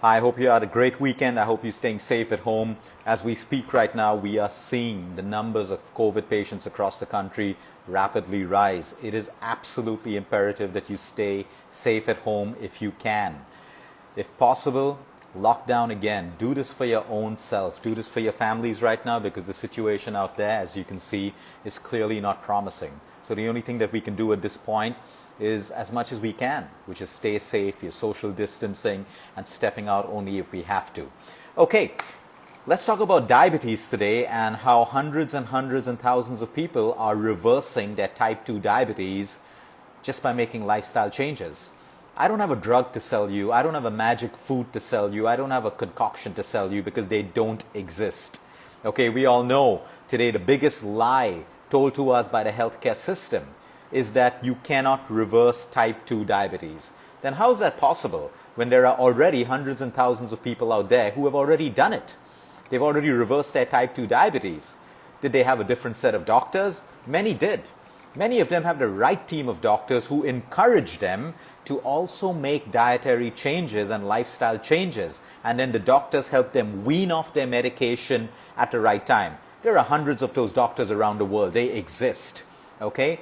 Hi, I hope you had a great weekend. I hope you're staying safe at home. As we speak right now, we are seeing the numbers of COVID patients across the country rapidly rise. It is absolutely imperative that you stay safe at home if you can. If possible, lock down again. Do this for your own self. Do this for your families right now, because the situation out there, as you can see, is clearly not promising. So the only thing that we can do at this point is as much as we can, which is stay safe, your social distancing, and stepping out only if we have to. Okay, let's talk about diabetes today and how hundreds and thousands of people are reversing their type 2 diabetes just by making lifestyle changes. I don't have a drug to sell you. I don't have a magic food to sell you. I don't have a concoction to sell you, because they don't exist. Okay, we all know today the biggest lie told to us by the healthcare system is that you cannot reverse type 2 diabetes. Then how is that possible when there are already hundreds and thousands of people out there who have already done it? They've already reversed their type 2 diabetes. Did they have a different set of doctors? Many did. Many of them have the right team of doctors who encourage them to also make dietary changes and lifestyle changes. And then the doctors help them wean off their medication at the right time. There are hundreds of those doctors around the world. They exist. Okay?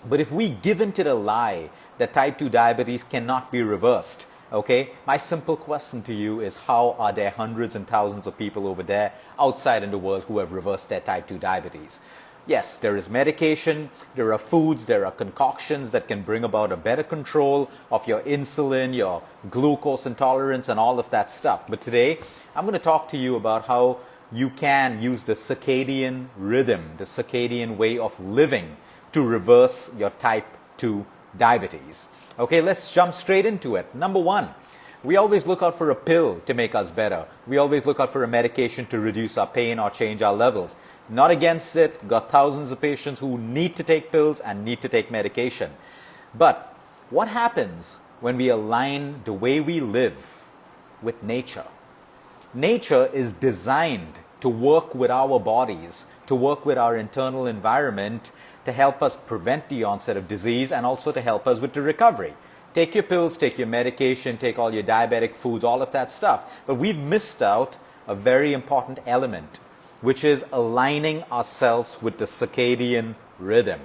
But if we give in to the lie that type 2 diabetes cannot be reversed, okay, my simple question to you is, how are there hundreds and thousands of people over there outside in the world who have reversed their type 2 diabetes? Yes, there is medication, there are foods, there are concoctions that can bring about a better control of your insulin, your glucose intolerance, and all of that stuff. But today, I'm going to talk to you about how you can use the circadian rhythm, the circadian way of living, to reverse your type 2 diabetes. Okay, let's jump straight into it. Number one, we always look out for a pill to make us better. We always look out for a medication to reduce our pain or change our levels. Not against it. Got thousands of patients who need to take pills and need to take medication. But what happens when we align the way we live with nature? Nature is designed to work with our bodies, to work with our internal environment, to help us prevent the onset of disease and also to help us with the recovery. Take your pills, take your medication, take all your diabetic foods, all of that stuff. But we've missed out a very important element, which is aligning ourselves with the circadian rhythm.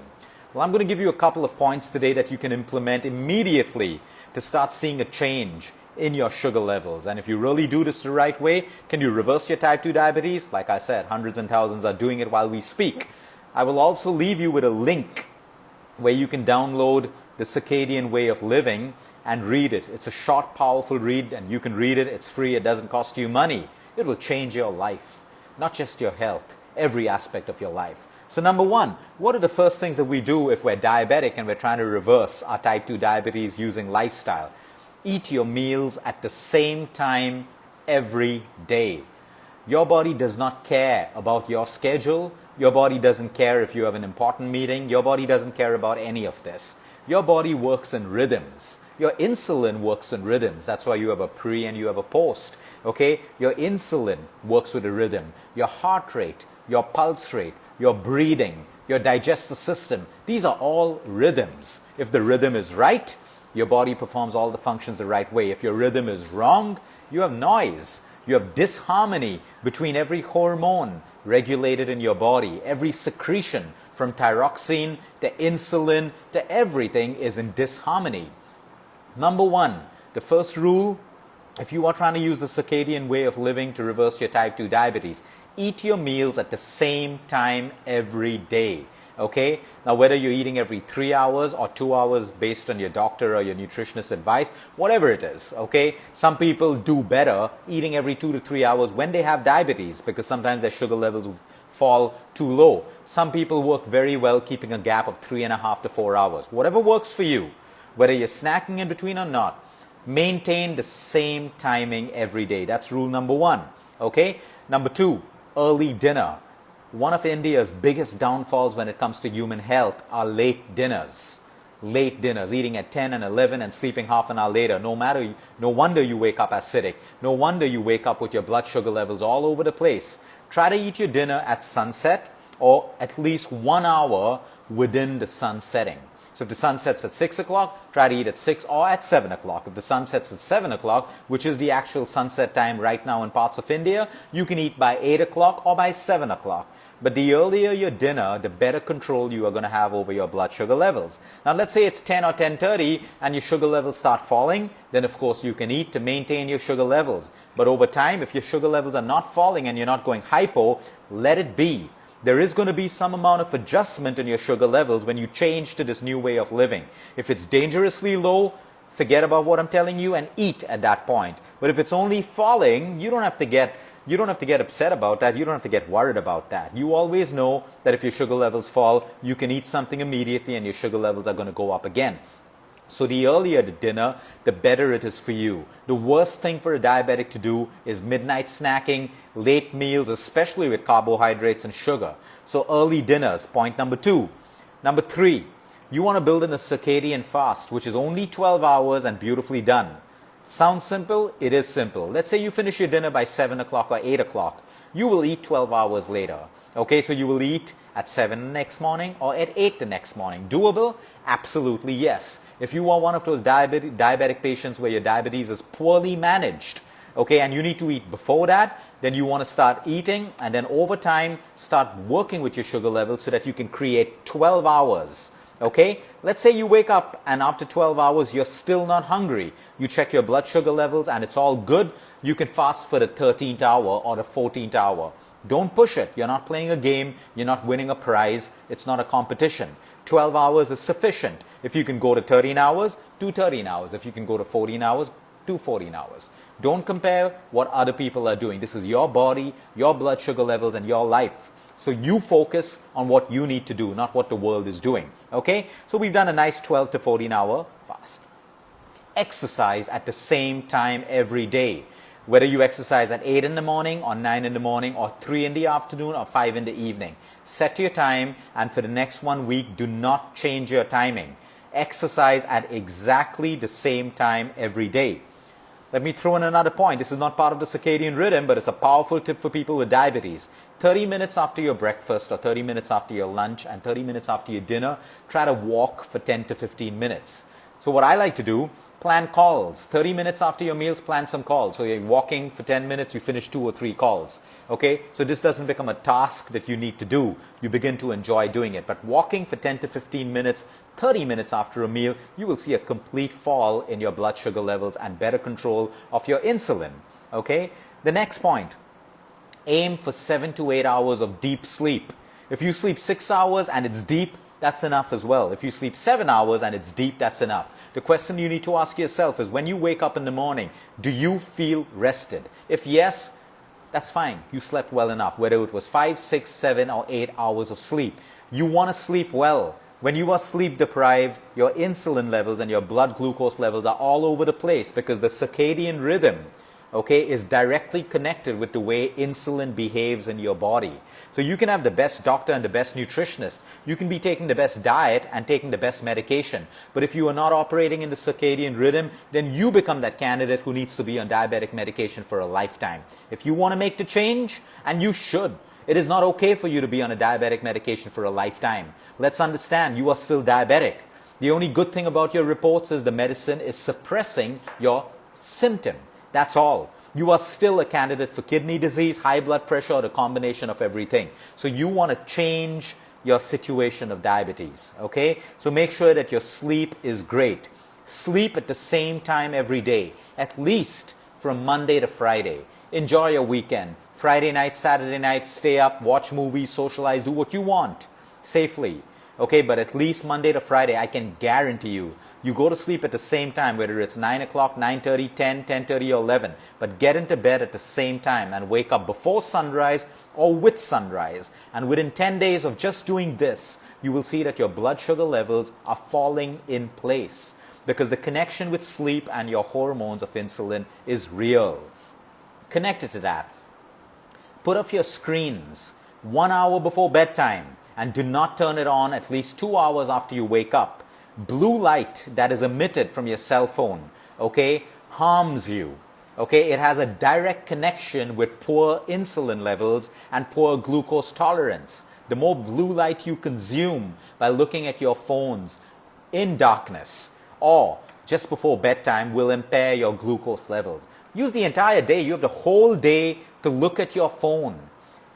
Well, I'm going to give you a couple of points today that you can implement immediately to start seeing a change in your sugar levels. And if you really do this the right way, can you reverse your type 2 diabetes? Like I said, hundreds and thousands are doing it while we speak. I will also leave you with a link where you can download the Circadian Way of Living and read it. It's a short, powerful read, and you can read it. It's free. It doesn't cost you money. It will change your life, not just your health, every aspect of your life. So number one, what are the first things that we do if we're diabetic and we're trying to reverse our type 2 diabetes using lifestyle? Eat your meals at the same time every day. Your body does not care about your schedule. Your body doesn't care if you have an important meeting. Your body doesn't care about any of this. Your body works in rhythms. Your insulin works in rhythms. That's why you have a pre and you have a post. Okay? Your insulin works with a rhythm. Your heart rate, your pulse rate, your breathing, your digestive system, these are all rhythms. If the rhythm is right, your body performs all the functions the right way. If your rhythm is wrong, you have noise. You have disharmony between every hormone regulated in your body. Every secretion from thyroxine to insulin to everything is in disharmony. Number one, the first rule, if you are trying to use the circadian way of living to reverse your type 2 diabetes, eat your meals at the same time every day. Okay? Now, whether you're eating every 3 hours or 2 hours based on your doctor or your nutritionist advice, whatever it is, okay? Some people do better eating every 2 to 3 hours when they have diabetes, because sometimes their sugar levels fall too low. Some people work very well keeping a gap of 3.5 to 4 hours. Whatever works for you, whether you're snacking in between or not, maintain the same timing every day. That's rule number one, okay? Number two, early dinner. One of India's biggest downfalls when it comes to human health are late dinners. Late dinners, eating at 10 and 11 and sleeping half an hour later. No wonder you wake up acidic. No wonder you wake up with your blood sugar levels all over the place. Try to eat your dinner at sunset or at least 1 hour within the sun setting. So if the sun sets at 6 o'clock, try to eat at 6 or at 7 o'clock. If the sun sets at 7 o'clock, which is the actual sunset time right now in parts of India, you can eat by 8 o'clock or by 7 o'clock. But the earlier your dinner, the better control you are going to have over your blood sugar levels. Now let's say it's 10 or 10:30 and your sugar levels start falling, then of course you can eat to maintain your sugar levels. But over time, if your sugar levels are not falling and you're not going hypo, let it be. There is going to be some amount of adjustment in your sugar levels when you change to this new way of living. If it's dangerously low, forget about what I'm telling you and eat at that point. But if it's only falling, you don't have to get upset about that. You don't have to get worried about that. You always know that if your sugar levels fall, you can eat something immediately and your sugar levels are going to go up again. So the earlier the dinner, the better it is for you. The worst thing for a diabetic to do is midnight snacking, late meals, especially with carbohydrates and sugar. So early dinners, point number 2. Number 3, you want to build in a circadian fast, which is only 12 hours and beautifully done. Sounds simple? It is simple. Let's say you finish your dinner by 7 o'clock or 8 o'clock. You will eat 12 hours later. Okay, so you will eat at 7 the next morning or at 8 the next morning. Doable? Absolutely yes. If you are one of those diabetic patients where your diabetes is poorly managed, okay, and you need to eat before that, then you want to start eating and then over time start working with your sugar levels so that you can create 12 hours. Okay, let's say you wake up and after 12 hours you're still not hungry. You check your blood sugar levels and it's all good. You can fast for the 13th hour or the 14th hour. Don't push it. You're not playing a game. You're not winning a prize. It's not a competition. 12 hours is sufficient. If you can go to 13 hours, do 13 hours. If you can go to 14 hours, do 14 hours. Don't compare what other people are doing. This is your body, your blood sugar levels, and your life. So you focus on what you need to do, not what the world is doing. Okay? So we've done a nice 12 to 14 hour fast. Exercise at the same time every day. Whether you exercise at 8 in the morning or 9 in the morning or 3 in the afternoon or 5 in the evening. Set your time and for the next 1 week, do not change your timing. Exercise at exactly the same time every day. Let me throw in another point. This is not part of the circadian rhythm, but it's a powerful tip for people with diabetes. 30 minutes after your breakfast or 30 minutes after your lunch and 30 minutes after your dinner, try to walk for 10 to 15 minutes. So what I like to do, plan calls. 30 minutes after your meals, plan some calls. So you're walking for 10 minutes, you finish 2 or 3 calls. Okay? So this doesn't become a task that you need to do. You begin to enjoy doing it. But walking for 10 to 15 minutes, 30 minutes after a meal, you will see a complete fall in your blood sugar levels and better control of your insulin. Okay? The next point, aim for 7 to 8 hours of deep sleep. If you sleep 6 hours and it's deep, that's enough as well. If you sleep 7 hours and it's deep, that's enough. The question you need to ask yourself is, when you wake up in the morning, do you feel rested? If yes, that's fine. You slept well enough, whether it was 5, 6, 7, or 8 hours of sleep. You want to sleep well. When you are sleep deprived, your insulin levels and your blood glucose levels are all over the place because the circadian rhythm, okay, is directly connected with the way insulin behaves in your body. So you can have the best doctor and the best nutritionist. You can be taking the best diet and taking the best medication. But if you are not operating in the circadian rhythm, then you become that candidate who needs to be on diabetic medication for a lifetime. If you want to make the change, and you should, it is not okay for you to be on a diabetic medication for a lifetime. Let's understand, you are still diabetic. The only good thing about your reports is the medicine is suppressing your symptom. That's all. You are still a candidate for kidney disease, high blood pressure, or the combination of everything. So you want to change your situation of diabetes, okay? So make sure that your sleep is great. Sleep at the same time every day, at least from Monday to Friday. Enjoy your weekend. Friday night, Saturday night, stay up, watch movies, socialize, do what you want safely. Okay, but at least Monday to Friday, I can guarantee you, you go to sleep at the same time, whether it's 9 o'clock, 9:30, 10, 10:30, or 11. But get into bed at the same time and wake up before sunrise or with sunrise. And within 10 days of just doing this, you will see that your blood sugar levels are falling in place. Because the connection with sleep and your hormones of insulin is real. Connected to that, put off your screens 1 hour before bedtime. And do not turn it on at least 2 hours after you wake up. Blue light that is emitted from your cell phone, okay, harms you. Okay, it has a direct connection with poor insulin levels and poor glucose tolerance. The more blue light you consume by looking at your phones, in darkness or just before bedtime will impair your glucose levels. Use the entire day. You have the whole day to look at your phone.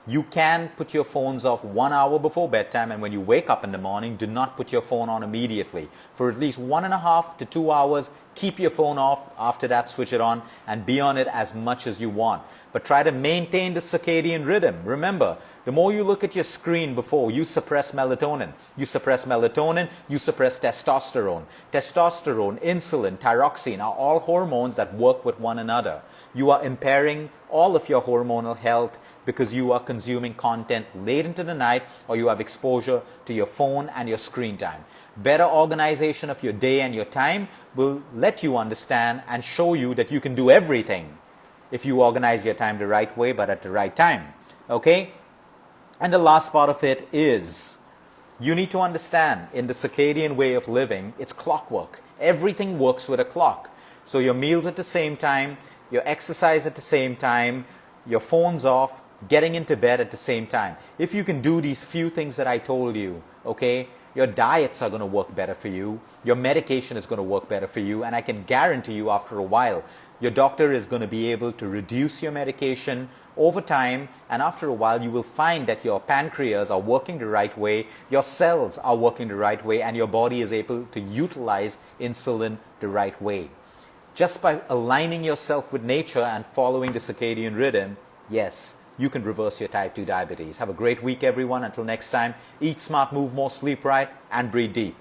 You can put your phones off 1 hour before bedtime, and when you wake up in the morning, do not put your phone on immediately. For at least 1.5 to 2 hours, keep your phone off. After that, switch it on and be on it as much as you want. But try to maintain the circadian rhythm. Remember, the more you look at your screen before, you suppress melatonin. You suppress melatonin, you suppress testosterone. Testosterone, insulin, thyroxine are all hormones that work with one another. You are impairing all of your hormonal health because you are consuming content late into the night, or you have exposure to your phone and your screen time. Better organization of your day and your time will let you understand and show you that you can do everything if you organize your time the right way, but at the right time. Okay? And the last part of it is you need to understand in the circadian way of living, it's clockwork. Everything works with a clock. So your meals at the same time, your exercise at the same time, your phone's off, getting into bed at the same time. If you can do these few things that I told you, okay, your diets are going to work better for you, your medication is going to work better for you, and I can guarantee you after a while, your doctor is going to be able to reduce your medication over time, and after a while you will find that your pancreas are working the right way, your cells are working the right way, and your body is able to utilize insulin the right way. Just by aligning yourself with nature and following the circadian rhythm, yes, you can reverse your type 2 diabetes. Have a great week, everyone. Until next time, eat smart, move more, sleep right, and breathe deep.